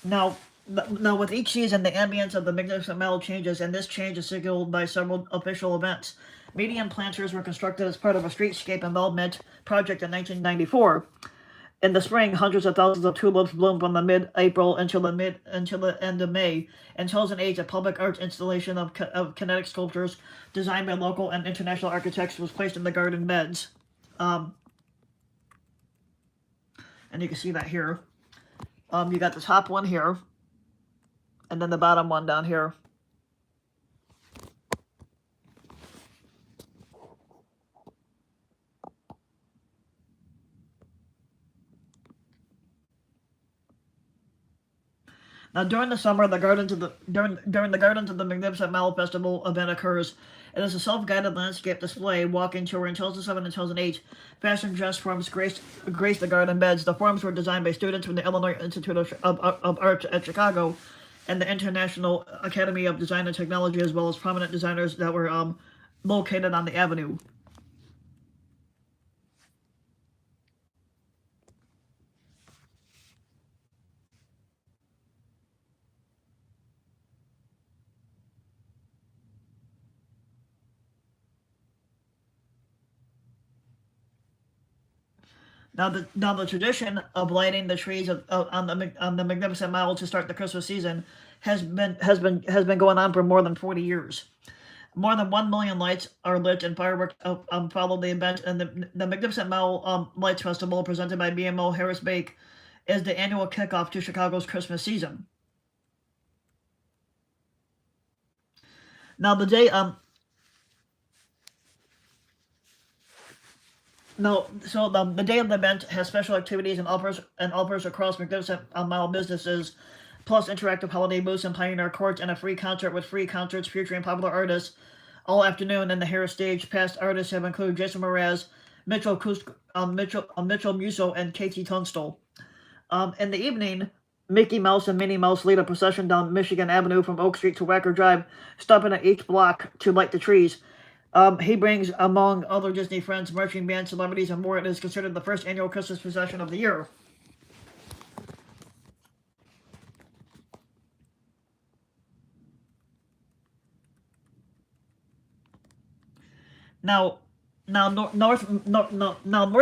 Now, with each season, the ambience of the Magnificent Mile changes, and this change is signaled by several official events. Median planters were constructed as part of a streetscape involvement project in 1994. In the spring, hundreds of thousands of tulips bloom from the mid-April until the end of May. In 2008, a public art installation of kinetic sculptures designed by local and international architects was placed in the garden beds. And you can see that here. You got the top one here, and then the bottom one down here. Now, during the summer, during the Gardens of the Magnificent Mile Festival event occurs. It is a self-guided landscape display, walking tour in 2007 and 2008. Fashion dress forms graced the garden beds. The forms were designed by students from the Illinois Institute of Art at Chicago and the International Academy of Design and Technology, as well as prominent designers that were located on the avenue. Now the tradition of lighting the trees on the Magnificent Mile to start the Christmas season has been going on for more than 40 years. More than 1 million lights are lit and fireworks follow the event, and the Magnificent Mile Lights Festival, presented by BMO Harris Bake, is the annual kickoff to Chicago's Christmas season. Now the day the day of the event has special activities and offers across Magnificent Mile businesses, plus interactive holiday booths and Pioneer Court, and a free concert with free concerts featuring popular artists all afternoon in the Harris stage. Past artists have included Jason Mraz, Mitchell Musso, and Katie Tunstall. In the evening, Mickey Mouse and Minnie Mouse lead a procession down Michigan Avenue from Oak Street to Wacker Drive, stopping at each block to light the trees. He brings, among other Disney friends, marching band, celebrities, and more. It is considered the first annual Christmas procession of the year. Now North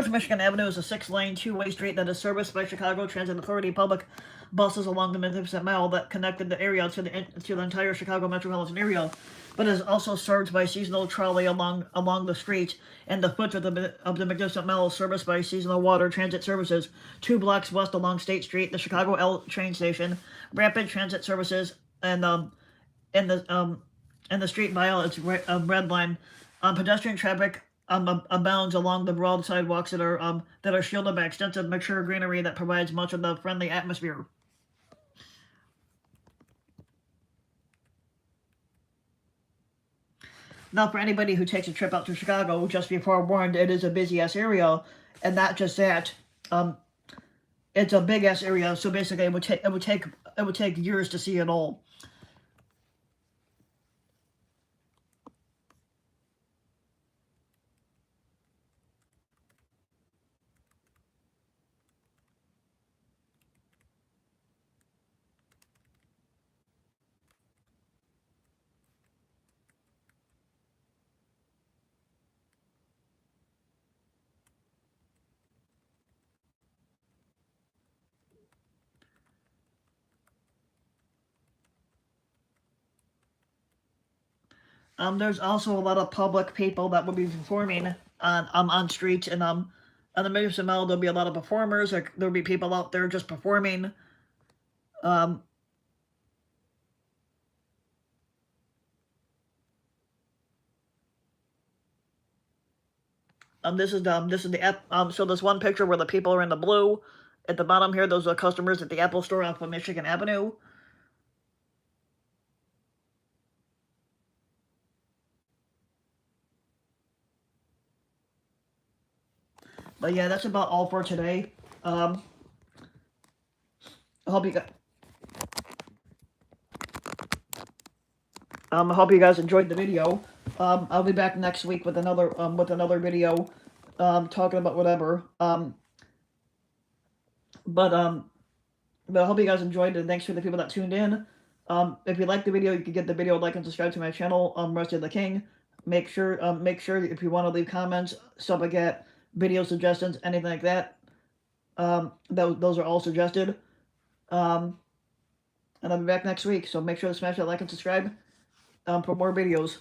Michigan Avenue is a 6-lane, two-way street that is serviced by Chicago Transit Authority public buses along the Magnificent Mile that connected the area to the entire Chicago metropolitan area, but is also served by seasonal trolley along the street, and the foot of the Magnificent Mile is serviced by seasonal water transit services. 2 blocks west along State Street, the Chicago L train station, rapid transit services, and the street mile its red line. Pedestrian traffic abounds along the broad sidewalks that are shielded by extensive mature greenery that provides much of the friendly atmosphere. Now, for anybody who takes a trip out to Chicago, just be forewarned, it is a busy-ass area, and not just that, it's a big-ass area. So basically, it would take years to see it all. There's also a lot of public people that will be performing on streets, and on the Magnificent Mile there'll be a lot of performers. Like, there'll be people out there just performing. This is the so there's one picture where the people are in the blue. At the bottom here, those are customers at the Apple Store off of Michigan Avenue. But yeah, that's about all for today. I hope you guys enjoyed the video. I'll be back next week with another video, talking about whatever. But I hope you guys enjoyed it, and thanks for the people that tuned in. If you like the video, you can give the video a like and subscribe to my channel, Rusty the King. Make sure if you want to leave comments, stuff like that, video suggestions, anything like that, those are all suggested. And I'll be back next week, so make sure to smash that like and subscribe for more videos.